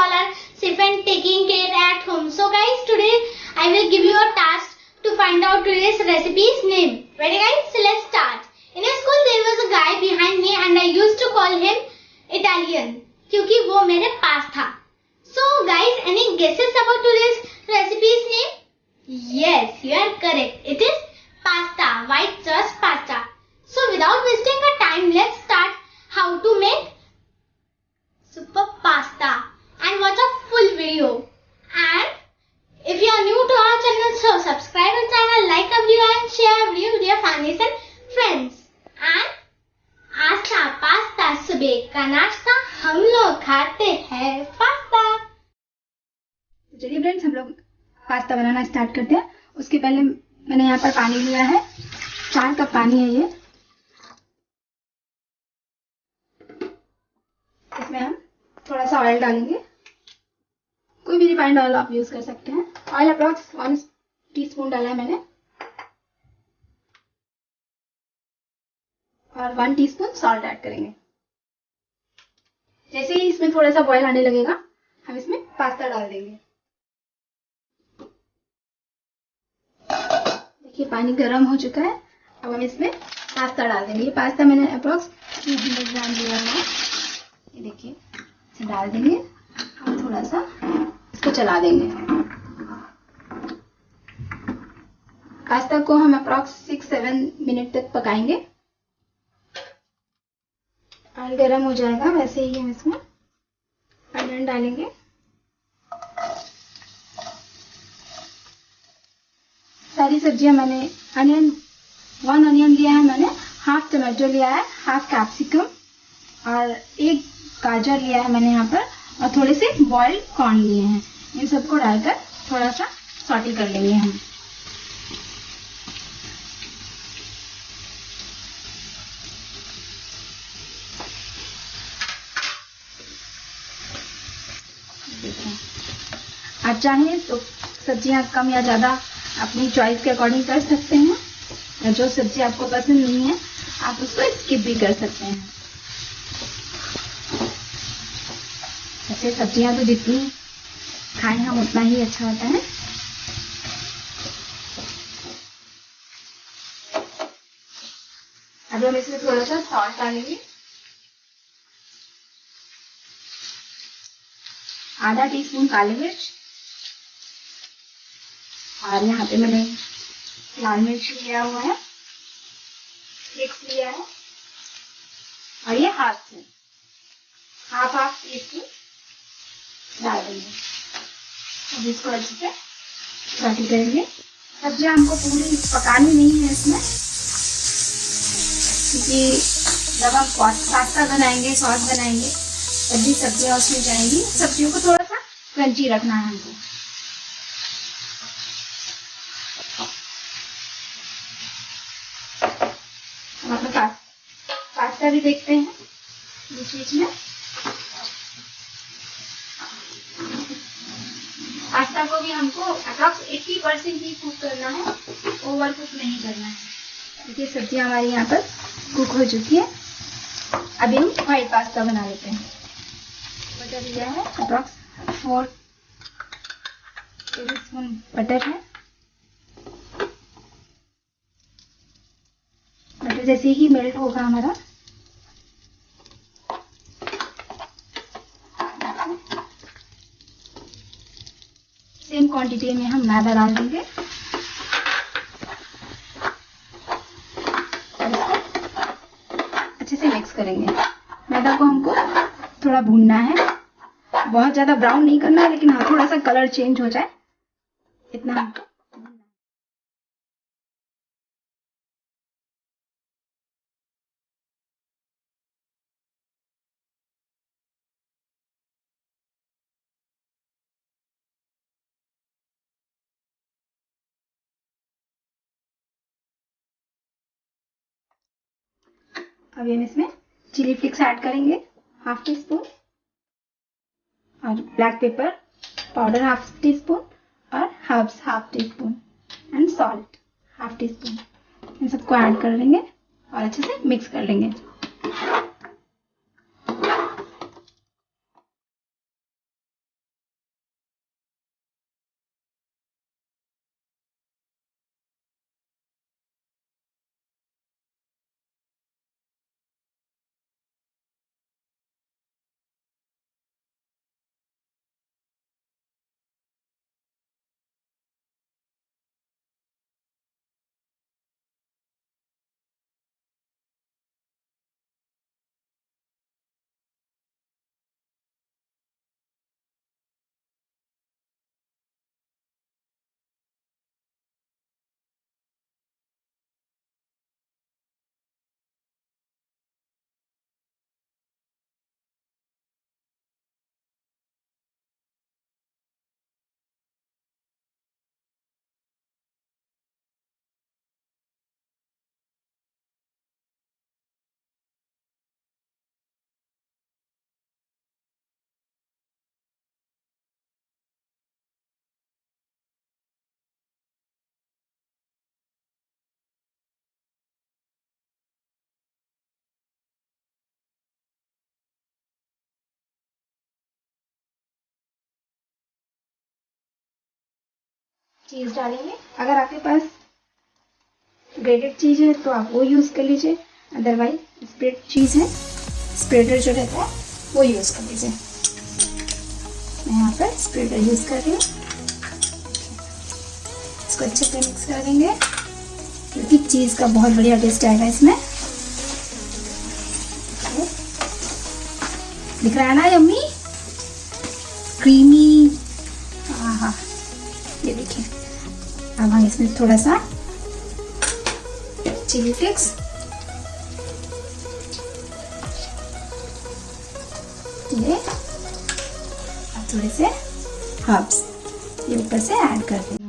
all are safe and taking care at home. So guys, today I will give you a task to find out today's recipe's name. Ready guys? So let's start. In a school there was a guy behind me and I used to call him Italian क्योंकि वो मेरे पास था. So guys, any guesses about today's recipe's name? Yes, you are correct. It is pasta, white sauce pasta. So without wasting our time, let's start how to make super pasta and watch a full video. And if you are new to our channel, so subscribe our channel, like our video and share video with your families and friends. And Aashna pasta, सुबह का नाश्ता, हम लोग खाते हैं pasta. चलिए friends, हम लोग पास्ता बनाना स्टार्ट करते हैं. उसके पहले मैंने यहाँ पर पानी लिया है. 4 कप पानी है ये. इसमें हम थोड़ा सा ऑयल डालेंगे. कोई भी रिफाइंड ऑयल आप यूज कर सकते हैं. ऑयल अप्रॉक्स 1 टीस्पून डाला है मैंने और 1 टीस्पून सॉल्ट ऐड करेंगे. जैसे ही इसमें थोड़ा सा बॉयल आने लगेगा, हम इसमें पास्ता डाल देंगे. देखिए पानी गर्म हो चुका है. अब हम इसमें पास्ता डाल देंगे. ये पास्ता मैंने अप्रॉक्स 200 ग्राम लिया है. ये देखिए, इसे डाल देंगे और थोड़ा सा इसको चला देंगे. पास्ता को हम अप्रॉक्स 6-7 मिनट तक पकाएंगे. ऑयल गर्म हो जाएगा, वैसे ही हम इसमें अनियन डालेंगे. सारी सब्जियां मैंने 1 अनियन लिया है मैंने, हाफ टमाटो लिया है, हाफ कैप्सिकम और 1 गाजर लिया है मैंने यहाँ पर और थोड़े से बॉइल्ड कॉर्न लिए हैं. इन सबको डालकर थोड़ा सा सॉटे कर लेंगे हम. आप चाहें तो सब्जियां कम या ज्यादा अपनी चॉइस के अकॉर्डिंग कर सकते हैं. या जो सब्जी आपको पसंद नहीं है आप उसको स्किप भी कर सकते हैं. ऐसे सब्जियां तो जितनी खाएं हम उतना ही अच्छा होता है. अब हम इसमें थोड़ा सा सॉल्ट डालेंगे. आधा टीस्पून काली मिर्च और यहाँ पे मैंने लाल मिर्च लिया हुआ है, फ्लेक्स लिया है और ये हाफ टीस्पून डाल देंगे. अब इसको अच्छे से सॉटे करेंगे. सब्जियां हमको पूरी पकानी नहीं है इसमें, क्योंकि जब हम पास्ता बनाएंगे, सॉस बनाएंगे, तभी सब्जियां उसमें जाएंगी. सब्जियों को थोड़ा सा क्रंची रखना है हमको. हम अपना पास्ता भी देखते हैं बीच में. पास्ता को भी हमको अप्रॉक्स 80% ही कुक करना है, ओवर कुक नहीं करना है. देखिए सब्जियां हमारी यहाँ पर कुक हो चुकी है. अभी हम व्हाइट पास्ता बना लेते हैं. बटर लिया है, अप्रॉक्स 4 टेबलस्पून बटर है. बटर जैसे ही मेल्ट होगा हमारा, सेम क्वांटिटी में हम मैदा डाल देंगे और इसको अच्छे से मिक्स करेंगे. मैदा को हमको थोड़ा भूनना है, बहुत ज्यादा ब्राउन नहीं करना है, लेकिन हाँ थोड़ा सा कलर चेंज हो जाए इतना हमको. अभी हम इसमें चिली फ्लेक्स ऐड करेंगे, हाफ टीस्पून, और black pepper powder half teaspoon और herbs half teaspoon and salt half teaspoon. इन सबको ऐड कर लेंगे और अच्छे से मिक्स कर लेंगे. चीज डालेंगे। अगर आपके पास ग्रेटेड चीज है तो आप वो यूज कर लीजिए, अदरवाइज स्प्रेड चीज है, स्प्रेडर जो रहता है वो यूज कर लीजिए। मैं यहाँ पर स्प्रेडर यूज कर रही हूँ। इसको अच्छे से मिक्स कर देंगे क्योंकि चीज का बहुत बढ़िया टेस्ट आएगा इसमें। दिख रहा है ना यम्मी, क्रीमी। हाँ, ये देखिए। अब हम इसमें थोड़ा सा चिली फ्लेक्स, ये और थोड़े से हर्ब्स ये ऊपर से ऐड कर देंगे।